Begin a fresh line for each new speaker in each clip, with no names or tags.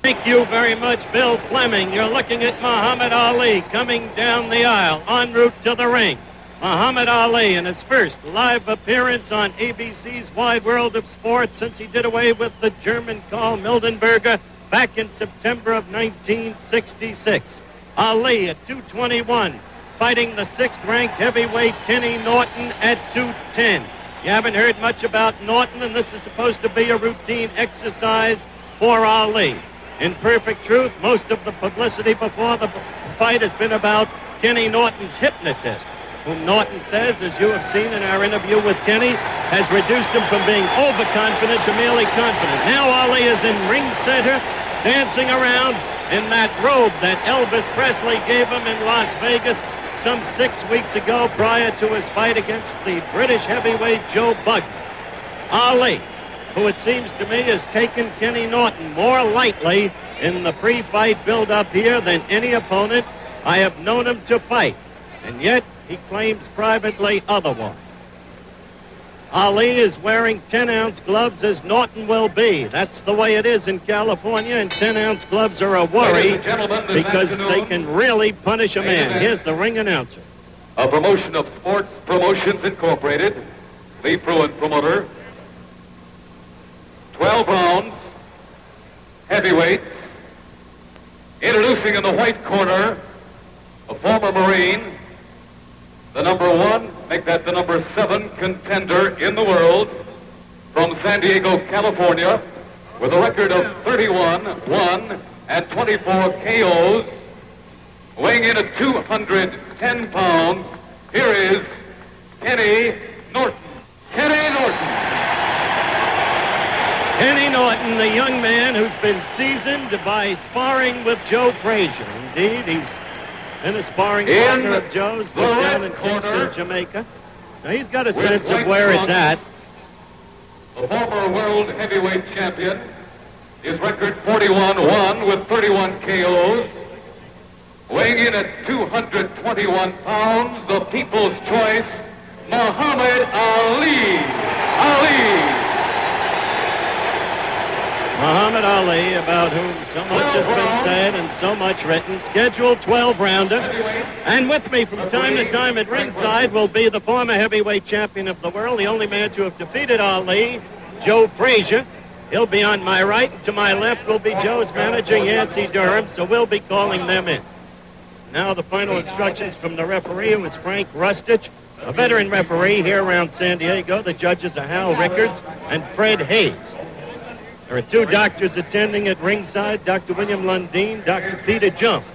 Thank you very much, Bill Fleming. You're looking at Muhammad Ali coming down the aisle en route to the ring. Muhammad Ali in his first live appearance on ABC's Wide World of Sports since he did away with the German Karl Mildenberger back in September of 1966. Ali at 221, fighting the 6th-ranked heavyweight Kenny Norton at 210. You haven't heard much about Norton, and this is supposed to be a routine exercise for Ali. In perfect truth, most of the publicity before the fight has been about Kenny Norton's hypnotist, whom Norton says, as you have seen in our interview with Kenny, has reduced him from being overconfident to merely confident. Now Ali is in ring center, dancing around in that robe that Elvis Presley gave him in Las Vegas some 6 weeks ago prior to his fight against the British heavyweight Joe Bugner. Ali, who it seems to me has taken Kenny Norton more lightly in the pre-fight build-up here than any opponent I have known him to fight. And yet, he claims privately otherwise. Ali is wearing 10-ounce gloves as Norton will be. That's the way it is in California, and 10-ounce gloves are a worry because they can really punish a man. Here's the ring announcer.
A promotion of Sports Promotions Incorporated, the Fruin promoter. 12 rounds, heavyweights. Introducing in the white corner, a former Marine, the number 1, make that the number 7 contender in the world, from San Diego, California, with a record of 31-1 and 24 KOs, weighing in at 210 pounds. Here is Kenny Norton. Kenny Norton.
Kenny Norton, the young man who's been seasoned by sparring with Joe Frazier. Indeed, he's been a sparring partner of Joe's, but down in Kingston, Jamaica. So he's got a sense of where it's at.
The former world heavyweight champion, his record 41-1 with 31 KOs. Weighing in at 221 pounds, the people's choice, Muhammad Ali. Ali.
Muhammad Ali, about whom so much has been said and so much written, scheduled 12-rounder. And with me from time to time at ringside will be the former heavyweight champion of the world, the only man to have defeated Ali, Joe Frazier. He'll be on my right, and to my left will be Joe's manager, Yancey Durham, so we'll be calling them in. Now the final instructions from the referee, who is Frank Rustich, a veteran referee here around San Diego. The judges are Hal Rickards and Fred Hayes. There are 2 doctors attending at ringside, Dr. William Lundeen, Dr. Peter Jones.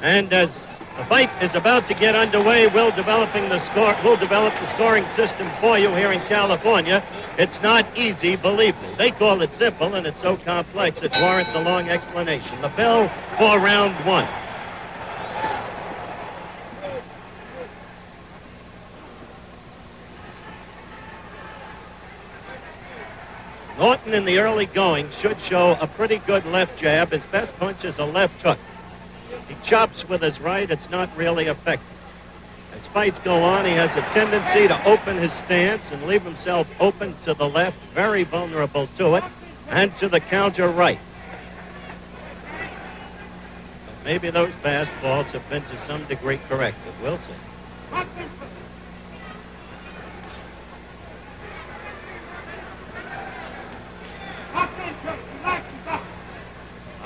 And as the fight is about to get underway, we'll develop the scoring system for you here in California. It's not easy, believe me. They call it simple, and it's so complex it warrants a long explanation. The bell for round 1. Norton in the early going should show a pretty good left jab. His best punch is a left hook. He chops with his right. It's not really effective. As fights go on, he has a tendency to open his stance and leave himself open to the left, very vulnerable to it, and to the counter right. But maybe those fastballs have been to some degree corrected. We'll see.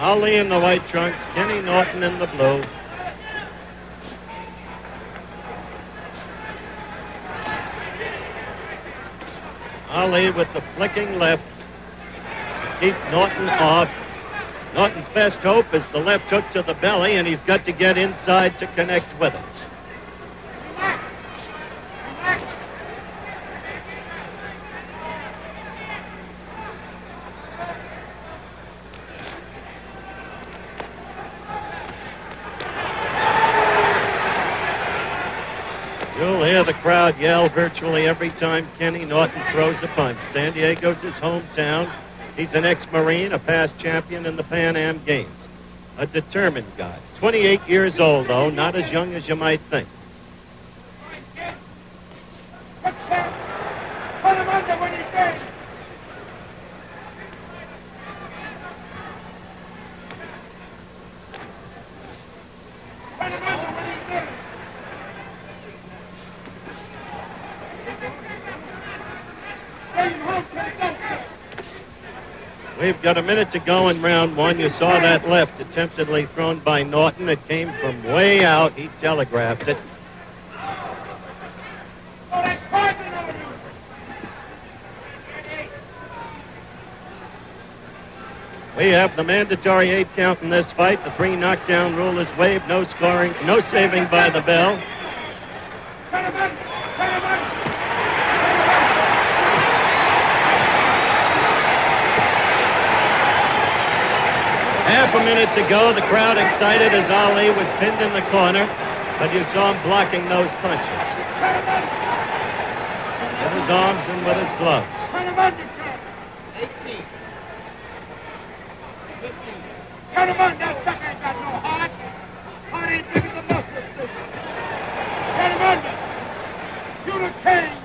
Ali in the white trunks, Kenny Norton in the blue. Ali with the flicking left to keep Norton off. Norton's best hope is the left hook to the belly, and he's got to get inside to connect with it. You'll hear the crowd yell virtually every time Kenny Norton throws a punch. San Diego's his hometown. He's an ex-Marine, a past champion in the Pan Am Games. A determined guy. 28 years old, though, not as young as you might think.
Put him under when he's dead.
We've got a minute to go in round one. You saw that left attemptedly thrown by Norton. It came from way out. He telegraphed it. We have the mandatory 8 count in this fight. The 3 knockdown rule is waived. No scoring, no saving by the bell. Half a minute to go. The crowd excited as Ali was pinned in the corner, but you saw him blocking those punches with his arms and with his gloves.
18. 15. Turn him on. That sucker ain't got no heart. Heart ain't big as a mustard stick. Turn him under. Shoot a cane.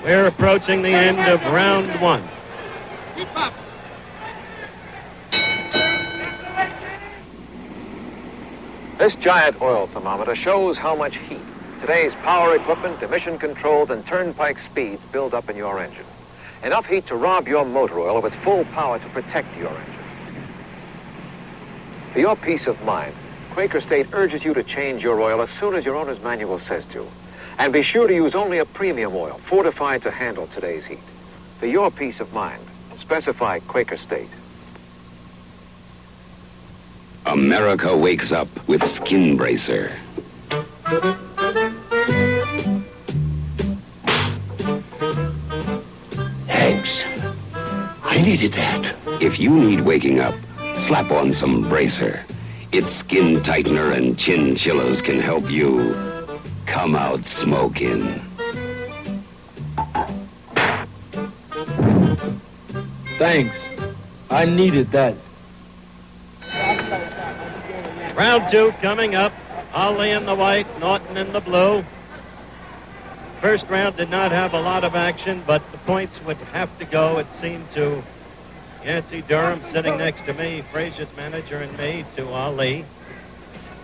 We're approaching the end of round one.
Keep up.
This giant oil thermometer shows how much heat today's power equipment, emission controls, and turnpike speeds build up in your engine. Enough heat to rob your motor oil of its full power to protect your engine. For your peace of mind, Quaker State urges you to change your oil as soon as your owner's manual says to. And be sure to use only a premium oil, fortified to handle today's heat. For your peace of mind, specify Quaker State.
America wakes up with Skin Bracer.
Thanks. I needed that.
If you need waking up, slap on some Bracer. Its skin tightener and chin chillers can help you come out smoking.
Thanks. I needed that.
Round two coming up. Ali in the white, Norton in the blue. First round did not have a lot of action, but the points would have to go, it seemed, to Yancey Durham sitting next to me, Frazier's manager, and me, to Ali.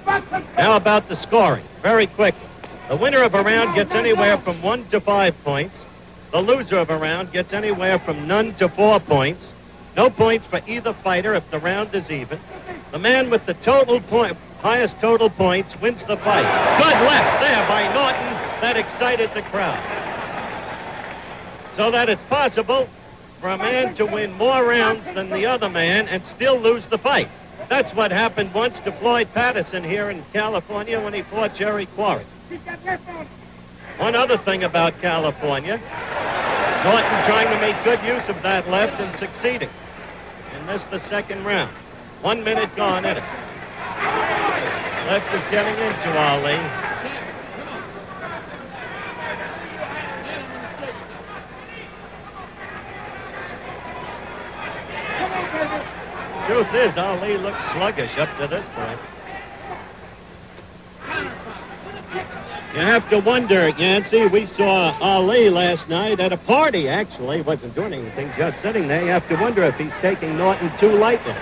Now about the scoring, very quickly. The winner of a round gets anywhere from 1 to 5 points. The loser of a round gets anywhere from none to 4 points. No points for either fighter if the round is even. The man with the highest total points wins the fight. Good left there by Norton. That excited the crowd. So that it's possible for a man to win more rounds than the other man and still lose the fight. That's what happened once to Floyd Patterson here in California when he fought Jerry Quarry. One other thing about California, Norton trying to make good use of that left and succeeding. And this the second round. 1 minute gone in it. Left is getting into Ali. Truth is, Ali looks sluggish up to this point. You have to wonder, Yancey, we saw Ali last night at a party, actually. Wasn't doing anything, just sitting there. You have to wonder if he's taking Norton too lightly.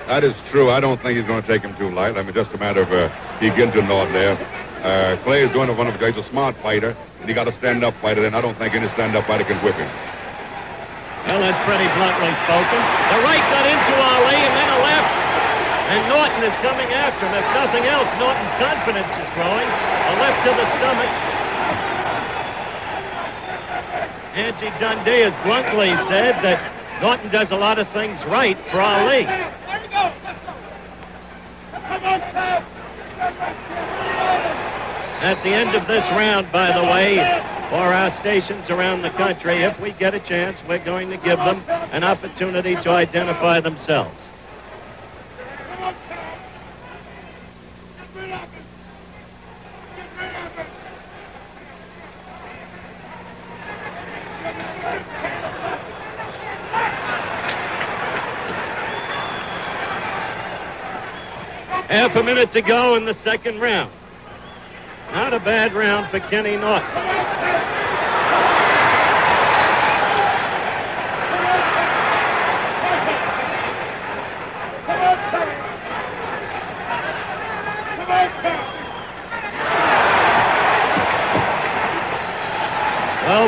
That is true. I don't think he's going to take him too light. I mean, just a matter of he gets in Norton there. Clay is doing it one of the guys, a smart fighter, and he got a stand-up fighter, and I don't think any stand-up fighter can whip him.
Well, that's pretty bluntly spoken. The right got into Ali and then a left. And Norton is coming after him. If nothing else, Norton's confidence is growing. A left to the stomach. Nancy Dundee has bluntly said that Norton does a lot of things right for Ali. At the end of this round, by the way, for our stations around the country, if we get a chance, we're going to give them an opportunity to identify themselves. Half a minute to go in the second round. Not a bad round for Kenny Norton.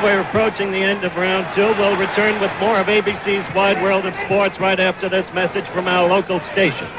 we're approaching the end of round two. We'll return with more of ABC's Wide World of Sports right after this message from our local stations.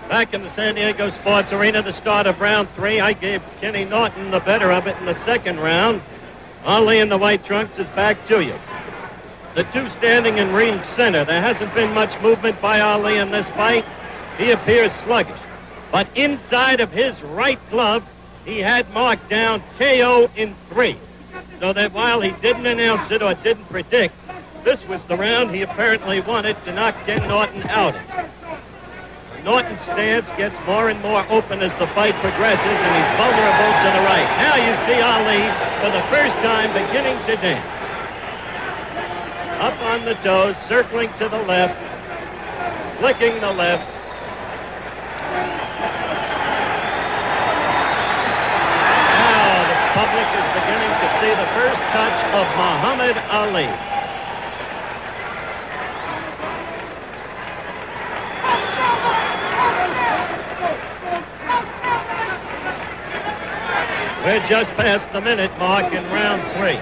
Back in the San Diego Sports Arena, the start of round three. I gave Kenny Norton the better of it in the second round. Ali in the white trunks is back to you. The two standing in ring center. There hasn't been much movement by Ali in this fight. He appears sluggish. But inside of his right glove, he had marked down KO in 3. So that while he didn't announce it or didn't predict, this was the round he apparently wanted to knock Ken Norton out of. Norton's stance gets more and more open as the fight progresses, and he's vulnerable to the right. Now you see Ali, for the first time, beginning to dance. Up on the toes, circling to the left, flicking the left. Now the public is beginning to see the first touch of Muhammad Ali. We're just past the minute mark in round 3.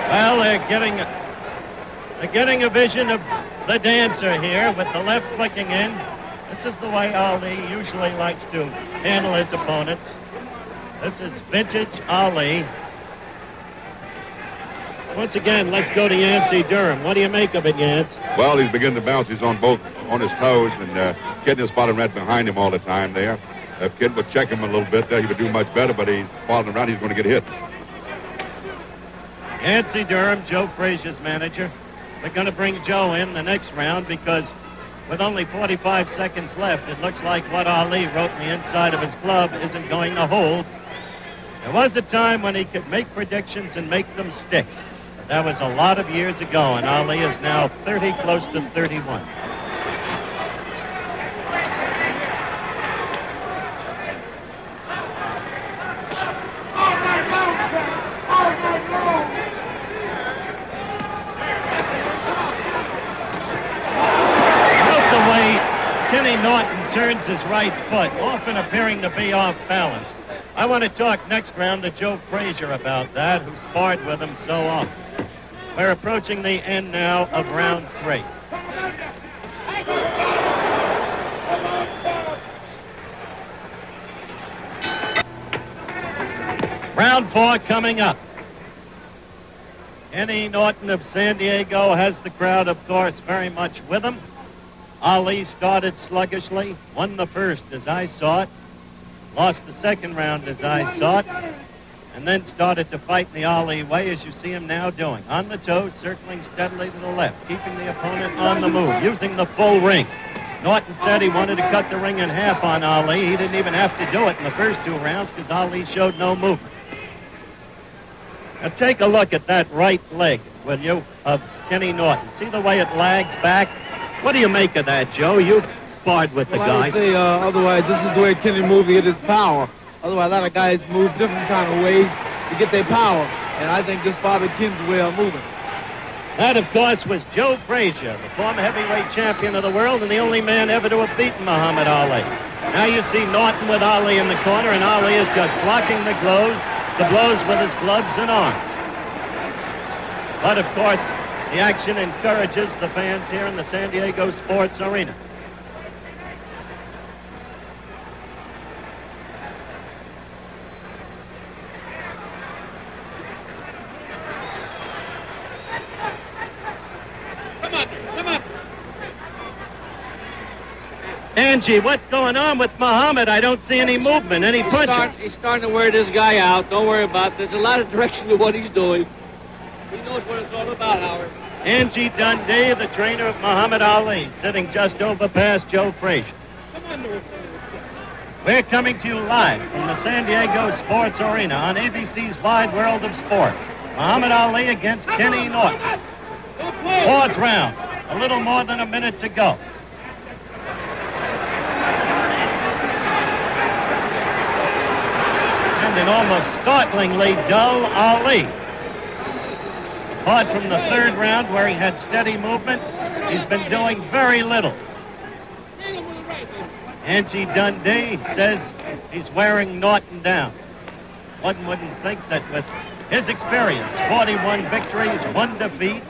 Well, they're getting a vision of the dancer here with the left flicking in. This is the way Ali usually likes to handle his opponents. This is vintage Ali. Once again, let's go to Yancey Durham. What do you make of it, Yance?
Well, he's beginning to bounce. He's on his toes, and Kid is following right behind him all the time there. If Kid would check him a little bit there, he would do much better, but he's following around. He's going to get hit.
Yancey Durham, Joe Frazier's manager. They're going to bring Joe in the next round because with only 45 seconds left, it looks like what Ali wrote in the inside of his glove isn't going to hold. There was a time when he could make predictions and make them stick. But that was a lot of years ago, and Ali is now 30, close to 31. Kenny Norton turns his right foot, often appearing to be off balance. I want to talk next round to Joe Frazier about that, who sparred with him so often. We're approaching the end now of round 3. Round 4 coming up. Kenny Norton of San Diego has the crowd, of course, very much with him. Ali started sluggishly, won the first as I saw it, lost the second round as I saw it, and then started to fight in the Ali way as you see him now doing. On the toes, circling steadily to the left, keeping the opponent on the move, using the full ring. Norton said he wanted to cut the ring in half on Ali. He didn't even have to do it in the first 2 rounds because Ali showed no movement. Now take a look at that right leg, will you, of Kenny Norton. See the way it lags back? What do you make of that, Joe? You've sparred with the guy.
I would say otherwise this is the way Kenny moves to get his power. Otherwise, a lot of guys move different kind of ways to get their power. And I think this Bobby Ken's way of moving.
That, of course, was Joe Frazier, the former heavyweight champion of the world and the only man ever to have beaten Muhammad Ali. Now you see Norton with Ali in the corner, and Ali is just blocking the blows with his gloves and arms. But, of course, the action encourages the fans here in the San Diego Sports Arena. Angie, what's going on with Muhammad? I don't see any movement, any punches.
He's starting to wear this guy out. Don't worry about it. There's a lot of direction to what he's doing. He knows what it's all about, Howard.
Angie Dundee, the trainer of Muhammad Ali, sitting just over past Joe Frazier. We're coming to you live from the San Diego Sports Arena on ABC's Wide World of Sports. Muhammad Ali against Kenny Norton. Fourth round, a little more than a minute to go. And an almost startlingly dull Ali. Apart from the third round where he had steady movement, he's been doing very little. Angie Dundee says he's wearing Norton down. One wouldn't think that with his experience, 41 victories, 1 defeat,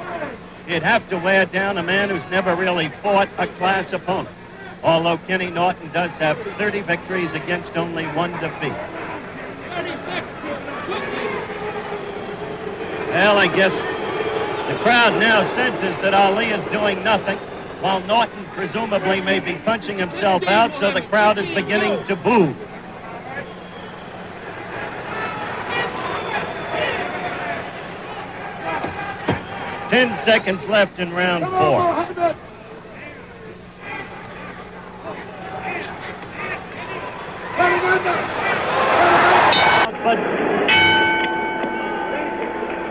he'd have to wear down a man who's never really fought a class opponent. Although Kenny Norton does have 30 victories against only 1 defeat. Well, I guess the crowd now senses that Ali is doing nothing, while Norton presumably may be punching himself out, so the crowd is beginning to boo. Ten seconds left in round 4. But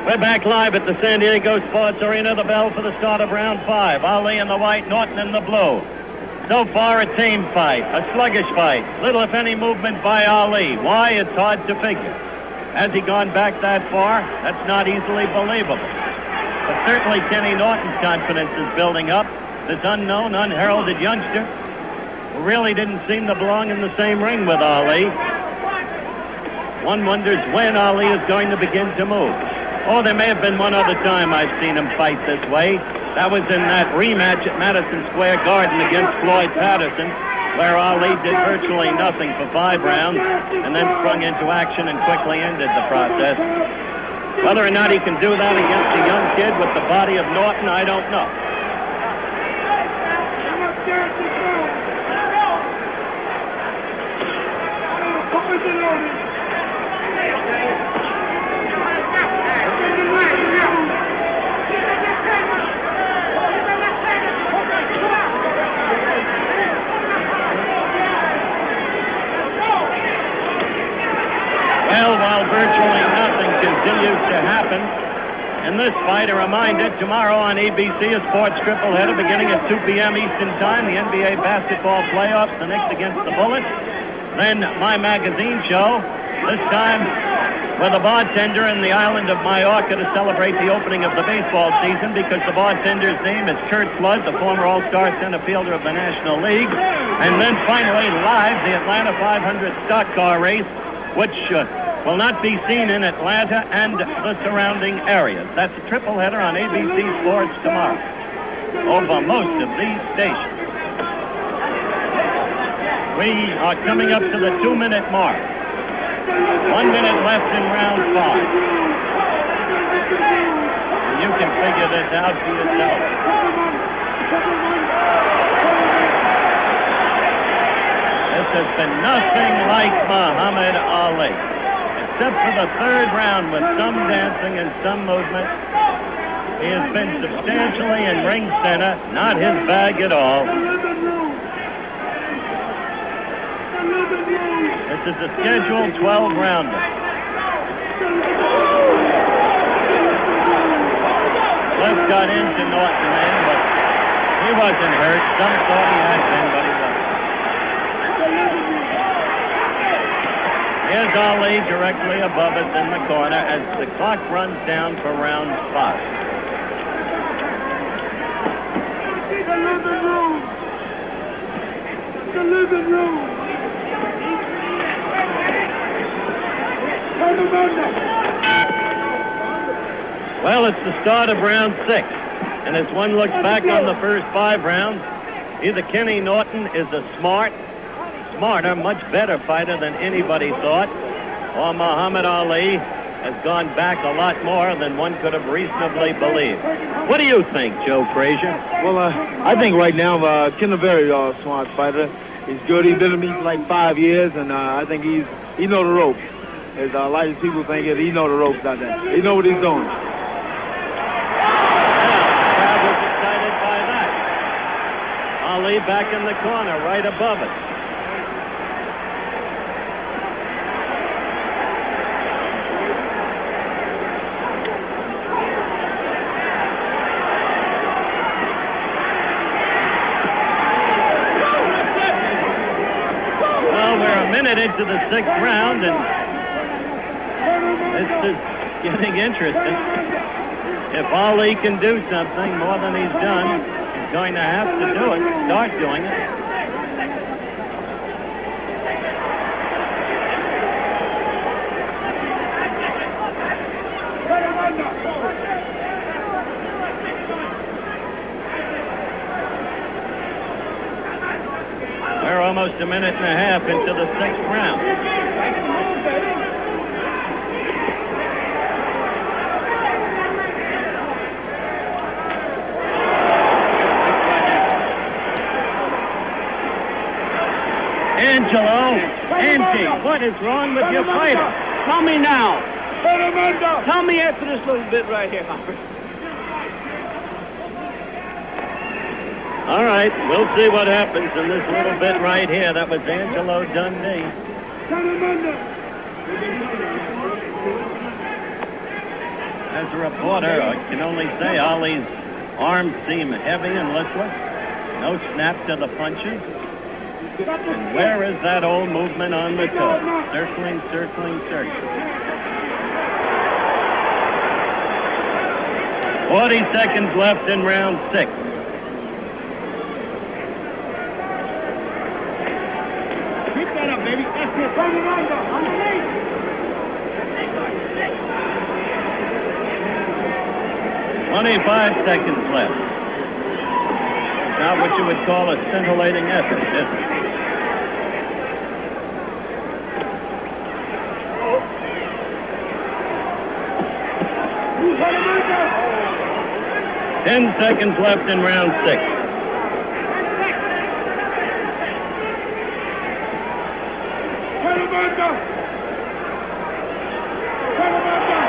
we're back live at the San Diego Sports Arena. The bell for the start of round 5. Ali in the white, Norton in the blue. So far, a tame fight, a sluggish fight. Little, if any, movement by Ali. Why? It's hard to figure. Has he gone back that far? That's not easily believable. But certainly Kenny Norton's confidence is building up. This unknown, unheralded youngster who really didn't seem to belong in the same ring with Ali. One wonders when Ali is going to begin to move. Oh, there may have been one other time I've seen him fight this way. That was in that rematch at Madison Square Garden against Floyd Patterson, where Ali did virtually nothing for 5 rounds and then sprung into action and quickly ended the process. Whether or not he can do that against a young kid with the body of Norton, I don't know. Well, while virtually nothing continues to happen in this fight, a reminder, tomorrow on ABC, a sports triple header beginning at 2 p.m. Eastern Time, the NBA basketball playoffs, the Knicks against the Bullets. Then my magazine show, this time with a bartender in the island of Mallorca to celebrate the opening of the baseball season, because the bartender's name is Kurt Flood, the former All-Star center fielder of the National League. And then finally, live, the Atlanta 500 stock car race, which will not be seen in Atlanta and the surrounding areas. That's a triple header on ABC Sports tomorrow over most of these stations. We are coming up to the 2-minute mark. 1 minute left in round 5. You can figure this out for yourself. This has been nothing like Muhammad Ali. Except for the third round with some dancing and some movement. He has been substantially in ring center, not his bag at all. This is a scheduled 12-rounder. Cliff got into Norton then, but he wasn't hurt. Some thought he had been, but he wasn't. Here's Ali directly above us in the corner as the clock runs down for round 5.
The living room. Turn them under.
Well, it's the start of round 6. And as one looks back on the first 5 rounds, either Kenny Norton is a smarter, much better fighter than anybody thought, or Muhammad Ali has gone back a lot more than one could have reasonably believed. What do you think, Joe Frazier?
Well, I think right now, Ken a very smart fighter. He's good. He's been with me for like 5 years, and I think he know the ropes. As a lot of people think he know the ropes out there. He know what he's doing.
Ali back in the corner, right above it. Well, we're a minute into the 6th round, and this is getting interesting. If Ali can do something more than he's done, going to have to do it, start doing it. We're almost a minute and a half into the 6th round. Angelo, Angie, what is wrong with your fighter?
Tell me now.
Turn them under.
Tell me after this little bit right here, Hopper.
All right, we'll see what happens in this little bit right here. That was Angelo Dundee.
Turn them under.
As a reporter, I can only say Ali's arms seem heavy and listless. No snap to the punches. And where is that old movement on the toe? Circling, circling, circling. 40 seconds left in round 6.
Keep that up, baby. That's it. Turn them under. Underneath.
25 seconds left. Not what you would call a scintillating effort, is it?
Turn them under.
10 seconds left in round 6.
Turn them under. Turn them under.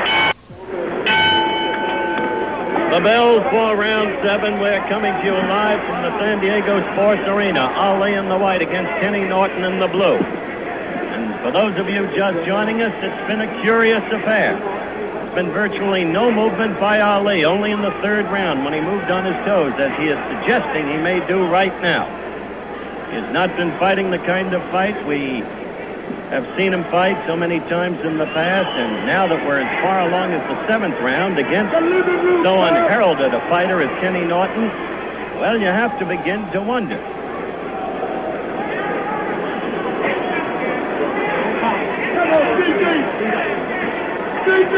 The bells for round 7. We're coming to you live from the San Diego Sports Arena. Ali in the white against Kenny Norton in the blue. And for those of you just joining us, it's been a curious affair. There's been virtually no movement by Ali, only in the 3rd round when he moved on his toes, as he is suggesting he may do right now. He has not been fighting the kind of fight we have seen him fight so many times in the past, and now that we're as far along as the 7th round against so unheralded a fighter as Kenny Norton, well, you have to begin to wonder.
Come on, CJ. CJ.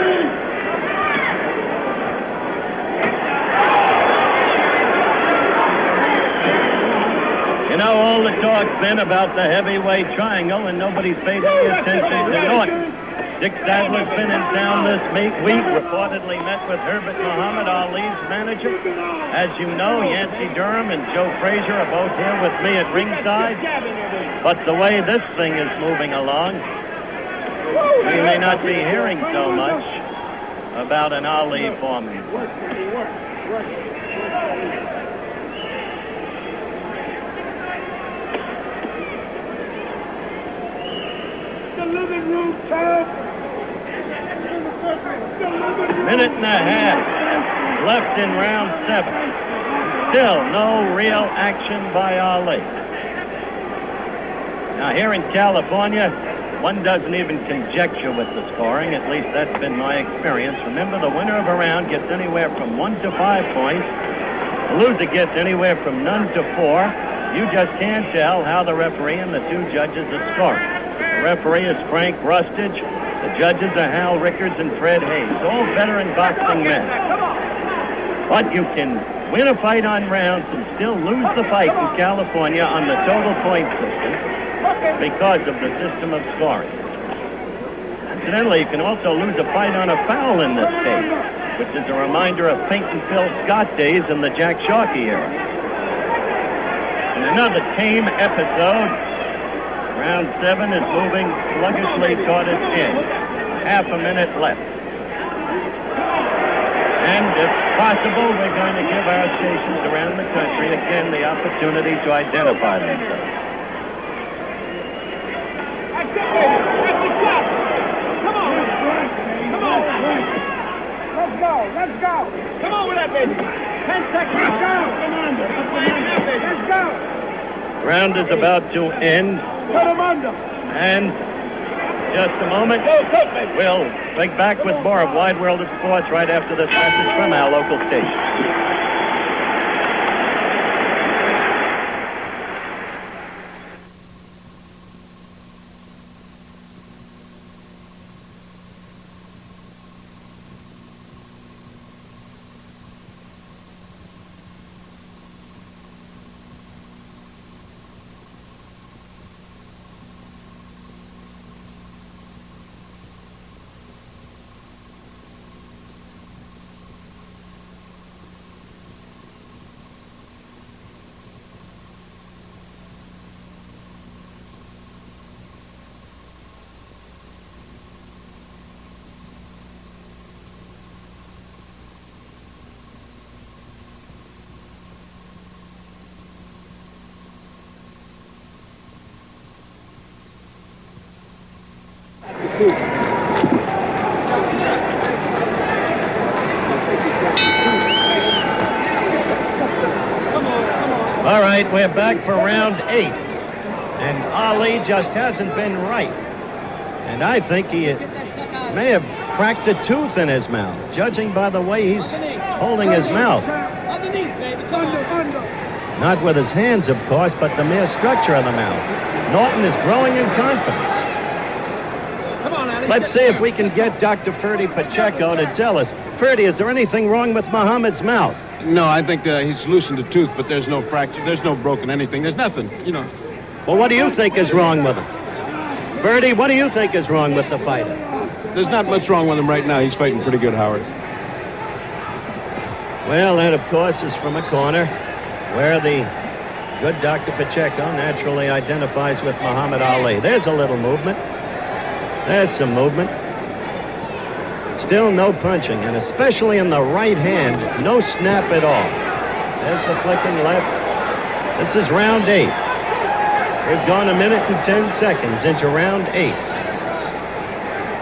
You know, all the talk's been about the heavyweight triangle, and nobody's paid any attention to Norton. Dick Sadler's been in town this week, reportedly met with Herbert Muhammad Ali's manager. As you know, Yancey Durham and Joe Frazier are both here with me at ringside. But the way this thing is moving along, we may not be hearing so much about an Ali Foreman.
Living room, Tom.
Minute and a half left in round 7. Still no real action by Ali. Now here in California, one doesn't even conjecture with the scoring. At least that's been my experience. Remember, the winner of a round gets anywhere from 1 to 5 points. The loser gets anywhere from none to 4. You just can't tell how the referee and the two judges are scoring. The referee is Frank Rustage. The judges are Hal Rickards and Fred Hayes, all veteran boxing men. But you can win a fight on rounds and still lose the fight in California on the total point system because of the system of scoring. Incidentally, you can also lose a fight on a foul in this state, which is a reminder of Pink and Phil Scott days in the Jack Sharkey era. In another tame episode, round 7 is moving sluggishly toward its end. Half a minute left. And if possible, we're going to give our stations around the country again the opportunity to identify themselves.
Let's go. Come on with that, baby. 10 seconds. Let's go. Come on. Let's go.
Round is about to end.
Put him under.
And just a moment, we'll be back with more of Wide World of Sports right after this message from our local station. All right, we're back for round 8. And Ali just hasn't been right. And I think he may have cracked a tooth in his mouth, judging by the way he's holding his mouth. Not with his hands, of course, but the mere structure of the mouth. Norton is growing in confidence. Let's see if we can get Dr. Ferdy Pacheco to tell us. Ferdy, is there anything wrong with Muhammad's mouth?
No, I think he's loosened a tooth, but there's no fracture. There's no broken anything. There's nothing, you know.
Well, what do you think is wrong with him? Ferdy, what do you think is wrong with the fighter?
There's not much wrong with him right now. He's fighting pretty good, Howard.
Well, that, of course, is from a corner where the good Dr. Pacheco naturally identifies with Muhammad Ali. There's a little movement. There's some movement. Still no punching, and especially in the right hand, no snap at all. There's the flicking left. This is round 8. We've gone 1 minute and 10 seconds into round 8.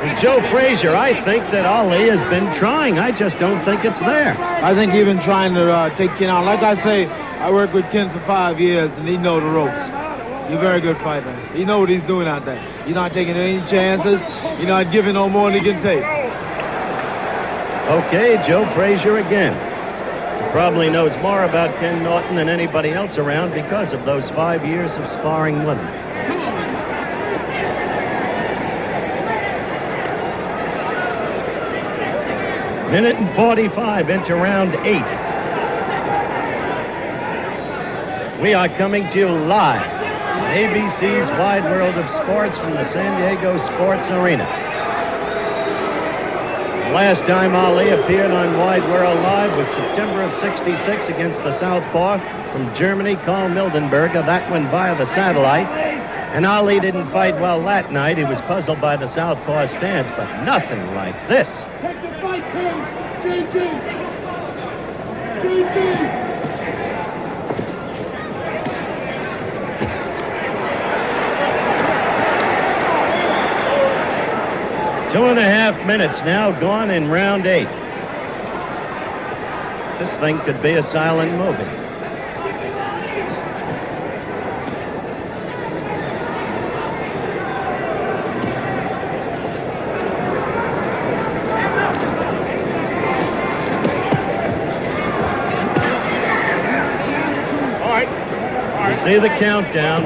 And Joe Frazier, I think that Ali has been trying. I just don't think it's there.
I think he's been trying to take Ken out. Like I say, I worked with Ken for 5 years, and he knows the ropes. He's a very good fighter. He knows what he's doing out there. He's not taking any chances. He's not giving no more than he can take.
Okay, Joe Frazier again. He probably knows more about Ken Norton than anybody else around because of those 5 years of sparring with him. Minute and 45 into round 8. We are coming to you live on ABC's Wide World of Sports from the San Diego Sports Arena. Last time Ali appeared on Wide World Live was September of '66 against the Southpaw from Germany, Carl Mildenberger. That went via the satellite. And Ali didn't fight well that night. He was puzzled by the Southpaw stance, but nothing like this.
Take the fight, Ken. JG.
2.5 minutes now gone in round 8. This thing could be a silent movie. See the countdown.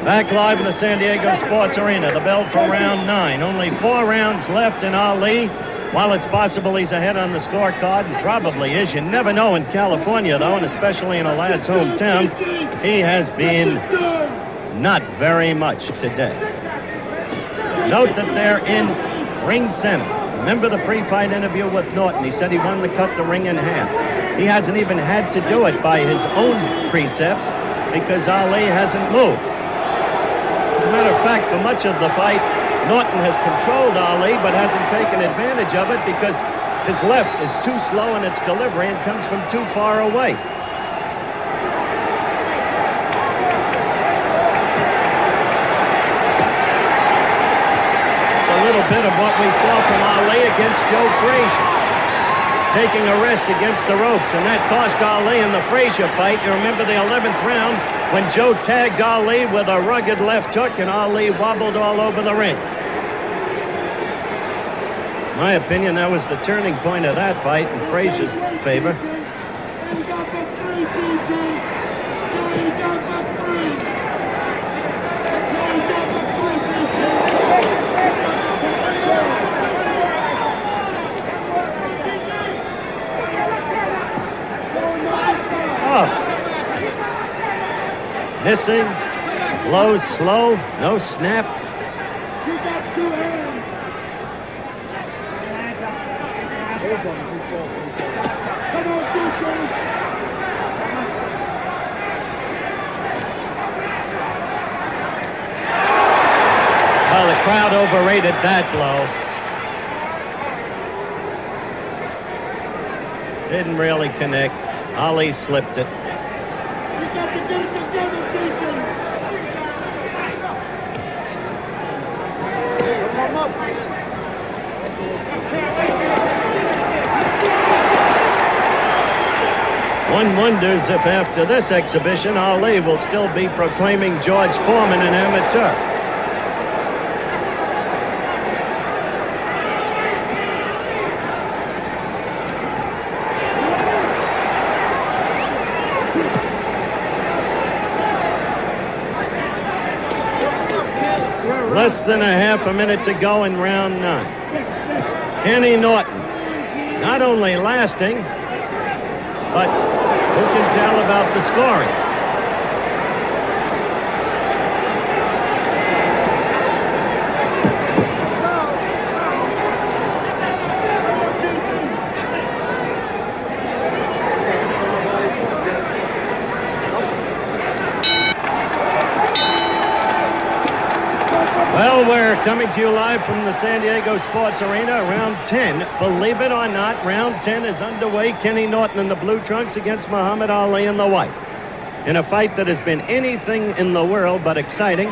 Back live in the San Diego Sports Arena. The bell for round 9. Only 4 rounds left in Ali. While it's possible he's ahead on the scorecard, and probably is, you never know in California, though, and especially in a lad's hometown, he has been not very much today. Note that they're in ring center. Remember the pre-fight interview with Norton. He said he wanted to cut the ring in half. He hasn't even had to do it by his own precepts because Ali hasn't moved. As a matter of fact, for much of the fight, Norton has controlled Ali but hasn't taken advantage of it because his left is too slow in its delivery and comes from too far away. It's a little bit of what we saw from Ali against Joe Frazier. Taking a rest against the ropes, and that cost Ali in the Frazier fight. You remember the 11th round when Joe tagged Ali with a rugged left hook and Ali wobbled all over the ring. In my opinion, that was the turning point of that fight in Frazier's favor. Missing, blows slow, no snap.
You got 2 hands. Come on, Deuce.
Well, the crowd overrated that blow. Didn't really connect. Ali slipped it.
You got to get it together, Jason.
One wonders if after this exhibition, Ali will still be proclaiming George Foreman an amateur. Less than a half a minute to go in round 9. Kenny Norton, not only lasting, but who can tell about the scoring? Well, we're coming to you live from the San Diego Sports Arena, round 10. Believe it or not, round 10 is underway. Kenny Norton in the blue trunks against Muhammad Ali in the white. In a fight that has been anything in the world but exciting.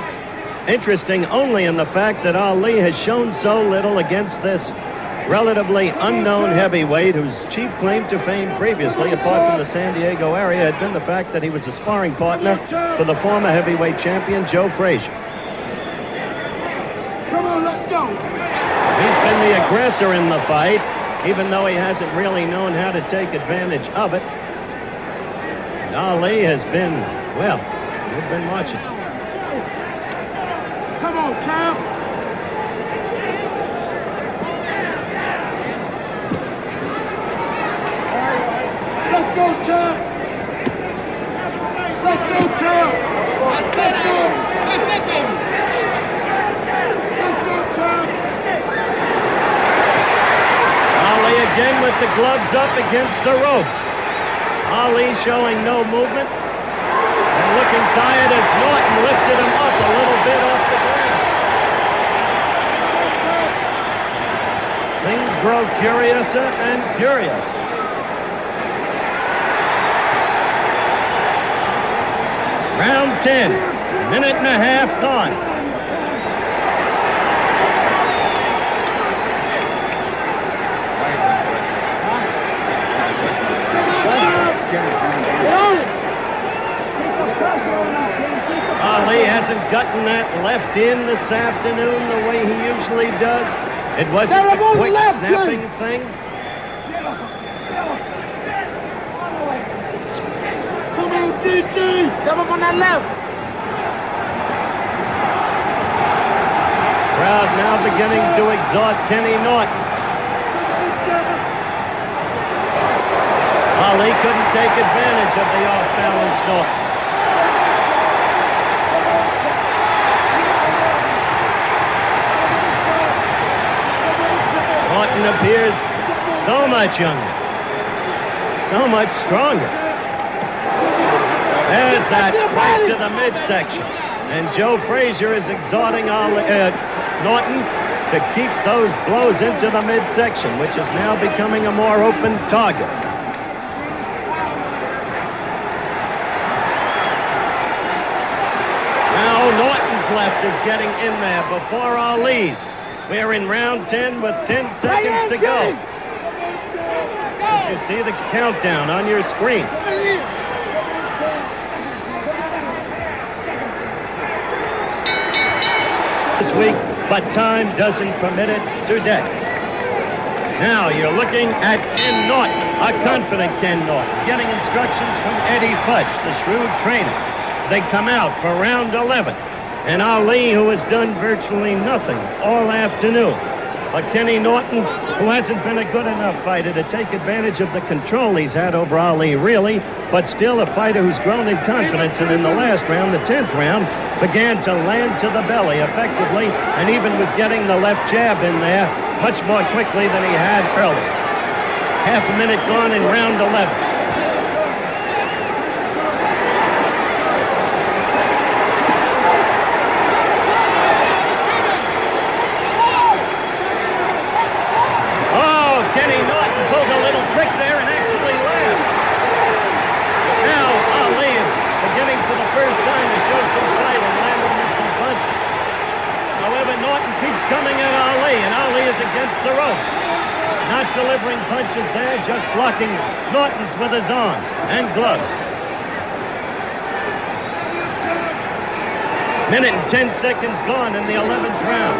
Interesting only in the fact that Ali has shown so little against this relatively unknown heavyweight whose chief claim to fame previously, apart from the San Diego area, had been the fact that he was a sparring partner for the former heavyweight champion, Joe Frazier. He's been the aggressor in the fight, even though he hasn't really known how to take advantage of it. And Ali has been, well, we've been watching.
Come on, champ. Let's go, champ. Let's go, champ. Let's go. Let's go, champ.
Ali again with the gloves up against the ropes. Ali showing no movement and looking tired as Norton lifted him up a little bit off the ground. Things grow curiouser and curiouser. Round 10, minute and a half gone. Ali hasn't gotten that left in this afternoon the way he usually does? It wasn't a quick snapping thing?
Come on, GG! Come on that left!
Crowd now beginning to exhort Kenny Norton. Ali couldn't take advantage of the off-balance Norton. Norton appears so much younger, so much stronger. There's that right to the midsection. And Joe Frazier is exhorting Norton to keep those blows into the midsection, which is now becoming a more open target. Now Norton's left is getting in there before Ali's. We're in round 10 with 10 seconds to go. As you see the countdown on your screen. This week, but time doesn't permit it today. Now you're looking at Ken Norton, a confident Ken Norton, getting instructions from Eddie Fudge, the shrewd trainer. They come out for round 11. And Ali, who has done virtually nothing all afternoon. But Kenny Norton, who hasn't been a good enough fighter to take advantage of the control he's had over Ali, really, but still a fighter who's grown in confidence. And in the last round, the 10th round, began to land to the belly effectively and even was getting the left jab in there much more quickly than he had earlier. Half a minute gone in round 11. Kenny Norton pulled a little trick there and actually laughed. Now Ali is beginning for the first time to show some fight and landing with some punches. However, Norton keeps coming at Ali, and Ali is against the ropes. Not delivering punches there, just blocking Norton's with his arms and gloves. Minute and 10 seconds gone in the 11th round.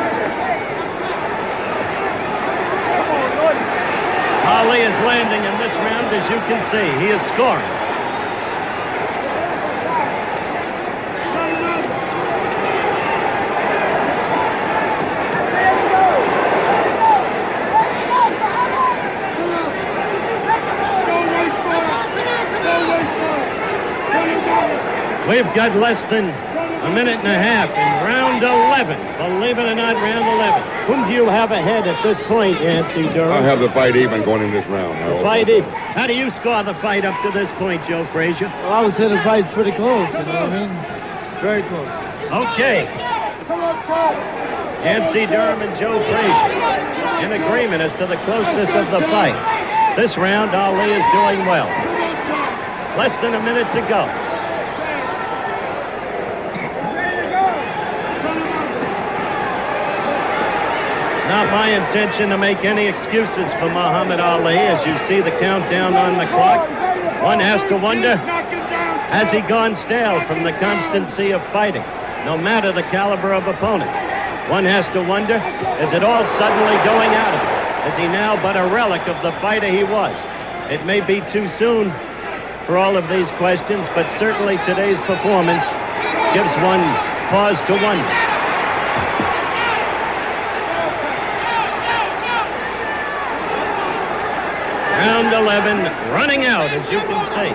Ali is landing in this round, as you can see. He is scoring. We've got less than a minute and a half in round 11. Believe it or not, round 11. Whom do you have ahead at this point, Yancey Durham?
I have the fight even going in this round.
The fight even. How do you score the fight up to this point, Joe Frazier?
Well, I would say the fight's pretty close, you know what I mean? Very close.
Okay. Yancey Durham and Joe Frazier in agreement as to the closeness of the fight. This round, Ali is doing well. Less than a minute to go. Not my intention to make any excuses for Muhammad Ali. As you see the countdown on the clock, one has to wonder, has he gone stale from the constancy of fighting, no matter the caliber of opponent? One has to wonder, is it all suddenly going out of him? Is he now but a relic of the fighter he was? It may be too soon for all of these questions, but certainly today's performance gives one pause to wonder. Round 11 running out, as you can see.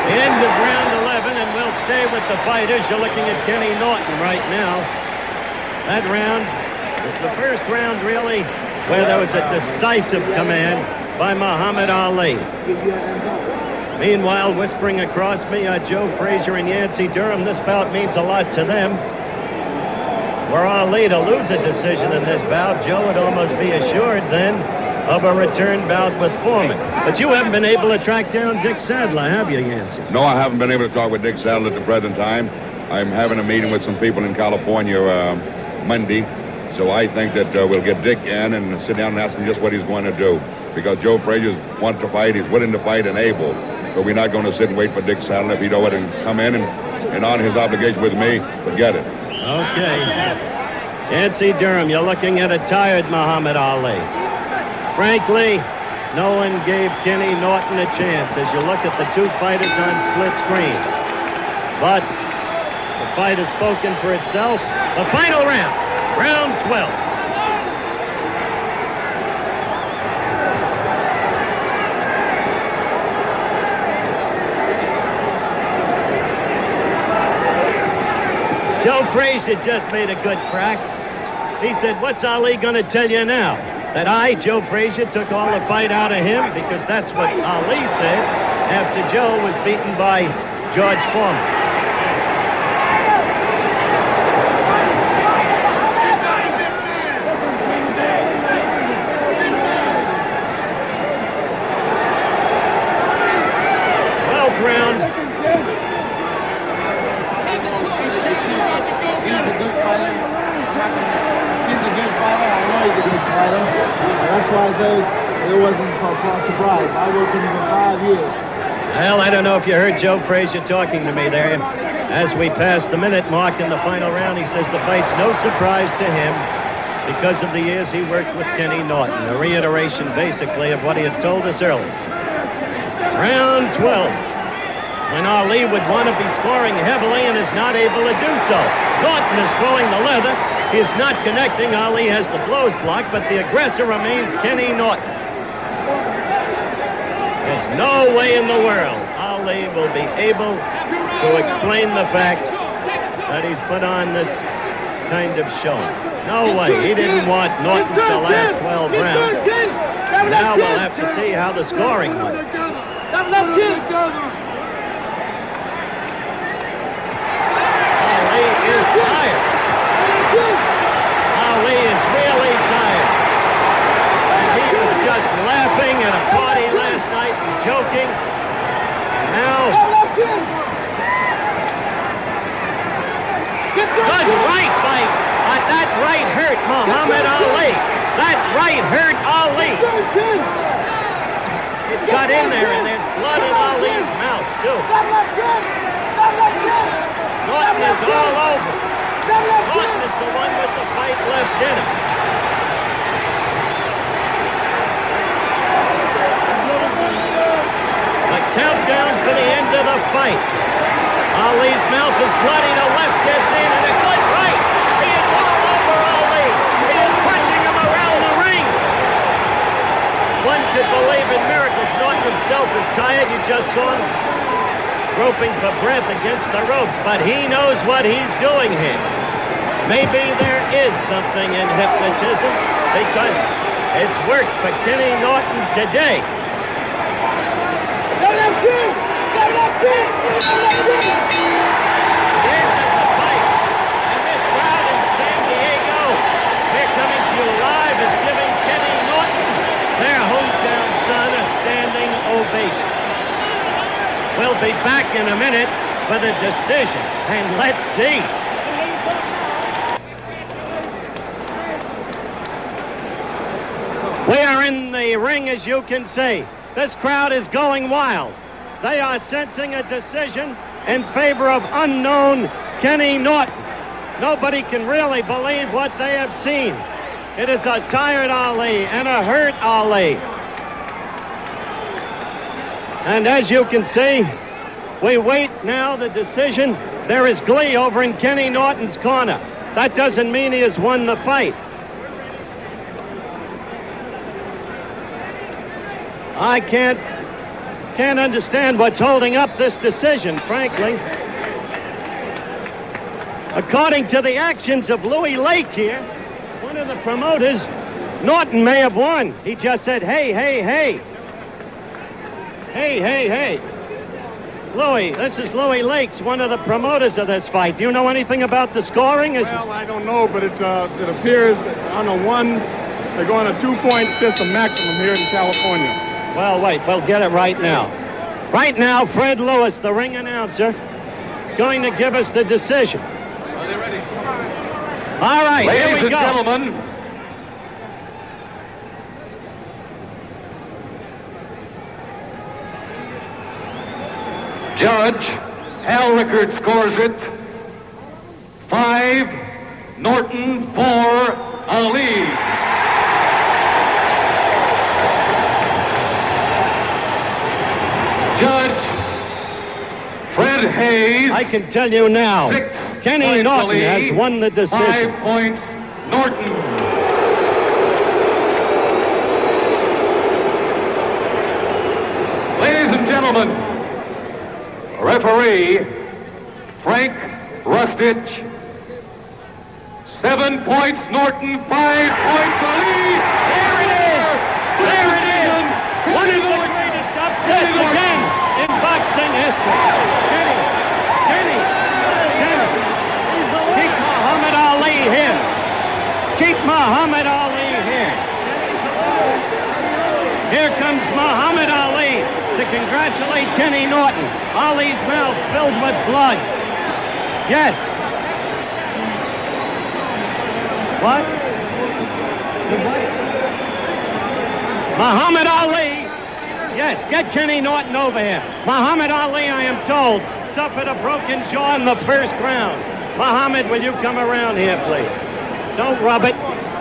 End of round 11, and we'll stay with the fighters. You're looking at Kenny Norton right now. That round was the first round, really, where there was a decisive command by Muhammad Ali. Meanwhile, whispering across me are Joe Frazier and Yancey Durham. This bout means a lot to them. Were Ali to lose a decision in this bout, Joe would almost be assured then of a return bout with Foreman. But you haven't been able to track down Dick Sadler, have you, Yancey?
No, I haven't been able to talk with Dick Sadler at the present time. I'm having a meeting with some people in California Monday. So I think that we'll get Dick in and sit down and ask him just what he's going to do. Because Joe Frazier wants to fight, he's willing to fight and able. So we're not going to sit and wait for Dick Saddle. If he don't want to come in and honor his obligation with me, forget it.
Okay. Yancy Durham, you're looking at a tired Muhammad Ali. Frankly, no one gave Kenny Norton a chance as you look at the two fighters on split screen. But the fight has spoken for itself. The final round, round 12. Joe Frazier just made a good crack. He said, what's Ali going to tell you now? That I, Joe Frazier, took all the fight out of him? Because that's what Ali said after Joe was beaten by George Foreman.
That's why I say it wasn't a surprise. I worked with him for 5 years.
Well, I don't know if you heard Joe Frazier talking to me there. As we passed the minute mark in the final round, he says the fight's no surprise to him because of the years he worked with Kenny Norton. A reiteration, basically, of what he had told us earlier. Round 12. When Ali would want to be scoring heavily and is not able to do so. Norton is throwing the leather. He is not connecting. Ali has the blows blocked, but the aggressor remains Kenny Norton. There's no way in the world Ali will be able to explain the fact that he's put on this kind of showing. No way. He didn't want Norton to last 12 rounds. Now we'll have to see how the scoring went. Ali is tired. Ali is really tired. And he was just laughing at a party last night and joking. Now, good right fight. That right hurt Muhammad Ali. That right hurt Ali. He's got in there and there's blood in Ali's mouth, too. Norton is all over. Norton is the one with the fight left in him. The countdown for the end of the fight. Ali's mouth is bloody. The left gets in and a good right. He is all over Ali. He is punching him around the ring. One could believe in miracles. Norton himself is tired. You just saw him groping for breath against the ropes, but he knows what he's doing here. Maybe there is something in hypnotism because it's worked for Kenny Norton today. The end of the fight. And this crowd in San Diego, they're coming to you live, is giving Kenny Norton, their hometown son, a standing ovation. We'll be back in a minute for the decision, and let's see. We are in the ring, as you can see. This crowd is going wild. They are sensing a decision in favor of unknown Kenny Norton. Nobody can really believe what they have seen. It is a tired Ali and a hurt Ali. And as you can see, we wait now the decision. There is glee over in Kenny Norton's corner. That doesn't mean he has won the fight. I can't understand what's holding up this decision, frankly. According to the actions of Louis Lake here, one of the promoters, Norton may have won. He just said, hey, hey, hey. Hey, hey, hey. Louis, this is Louis Lakes, one of the promoters of this fight. Do you know anything about the scoring?
Well, I don't know, but it appears on a one, they're going a 2-point system maximum here in California.
Well, wait, we'll get it right now. Right now, Fred Lewis, the ring announcer, is going to give us the decision.
Are they ready?
All right, here
Ladies
we
and
go.
gentlemen, Judge Hal Rickard scores it 5, Norton 4, Ali. Judge Fred Hayes.
I can tell you now,
6
Kenny
points
Norton
Ali,
has won the decision.
5 points Norton. Ladies and gentlemen, referee Frank Rustich. 7 points Norton, 5 points Ali.
There it is! There it is! One of the greatest upsets again in boxing history. Kenny. Keep Muhammad Ali here. Keep Muhammad Ali here. Here comes Muhammad Ali to congratulate Kenny Norton. Ali's mouth filled with blood. Yes. What? Muhammad Ali. Yes, get Kenny Norton over here. Muhammad Ali, I am told, suffered a broken jaw in the first round. Muhammad, will you come around here, please? Don't rub it.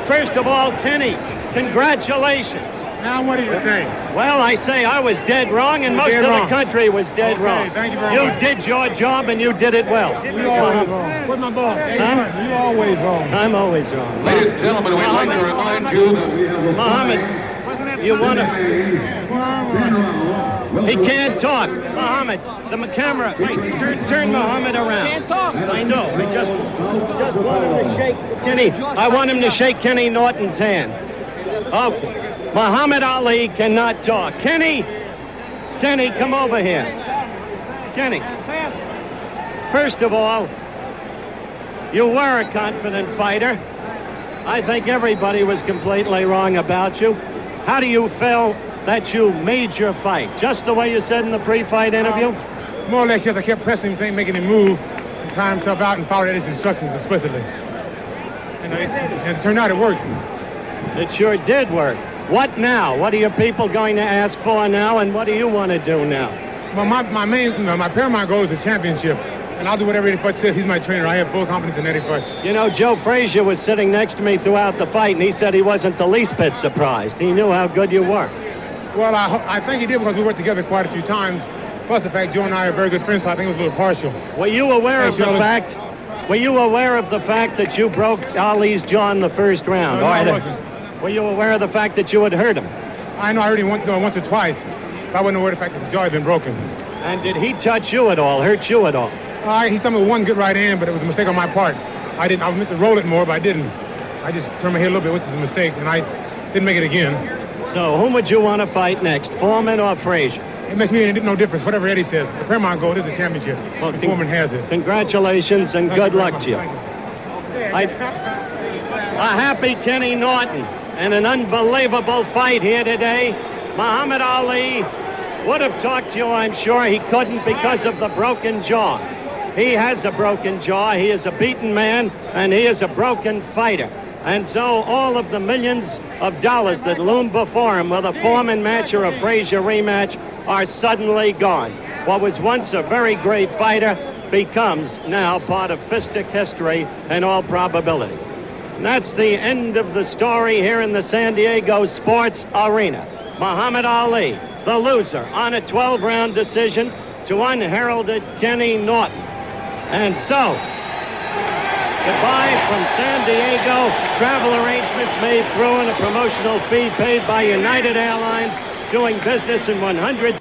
First of all, Kenny, congratulations.
Now, what do you say?
Well, I say I was dead wrong, and most of the country was dead wrong.
Thank you very much.
You did your job, and you did it well.
You always wrong. What's my ball?
Huh?
You always wrong.
I'm always wrong.
Ladies and gentlemen, we'd like to remind you that we have a
Muhammad, you want to... He can't talk. Muhammad, the camera. Wait, turn Muhammad around.
Can't talk.
I know. I just want him to shake Kenny. I want him to shake Kenny Norton's hand. Okay. Muhammad Ali cannot talk. Kenny, come over here. Kenny, first of all, you were a confident fighter. I think everybody was completely wrong about you. How do you feel that you made your fight? Just the way you said in the pre-fight interview?
More or less, yes, I kept pressing him, making him move, and tire himself out and followed his instructions explicitly. And it turned out it worked.
It sure did work. What now? What are your people going to ask for now, and what do you want to do now?
Well, my paramount goal is the championship, and I'll do whatever Eddie Futch says. He's my trainer. I have full confidence in Eddie Futch.
You know, Joe Frazier was sitting next to me throughout the fight, and he said he wasn't the least bit surprised. He knew how good you were.
Well, I think he did because we worked together quite a few times. Plus the fact Joe and I are very good friends, so I think it was a little partial.
Were you aware of the fact? Were you aware of the fact that you broke Ali's jaw in the first round?
No, I wasn't.
Were you aware of the fact that you had hurt him?
I know I heard him once or twice, but I wasn't aware of the fact that his jaw had been broken.
And did he touch you at all, hurt you at all?
He stumbled with one good right hand, but it was a mistake on my part. I meant to roll it more, but I didn't. I just turned my head a little bit, which is a mistake, and I didn't make it again.
So whom would you want to fight next, Foreman or Frazier?
It makes me no difference, whatever Eddie says. The paramount goal is the championship.
Well,
the Foreman has it.
Congratulations and good luck to you. A happy Kenny Norton and an unbelievable fight here today. Muhammad Ali would have talked to you, I'm sure. He couldn't because of the broken jaw. He has a broken jaw. He is a beaten man, and he is a broken fighter. And so all of the millions of dollars that loom before him with a Foreman match or a Frazier rematch are suddenly gone. What was once a very great fighter becomes now part of fistic history in all probability. And that's the end of the story here in the San Diego Sports Arena. Muhammad Ali, the loser, on a 12-round decision to unheralded Kenny Norton. And so, goodbye from San Diego. Travel arrangements made through and a promotional fee paid by United Airlines, doing business in 100...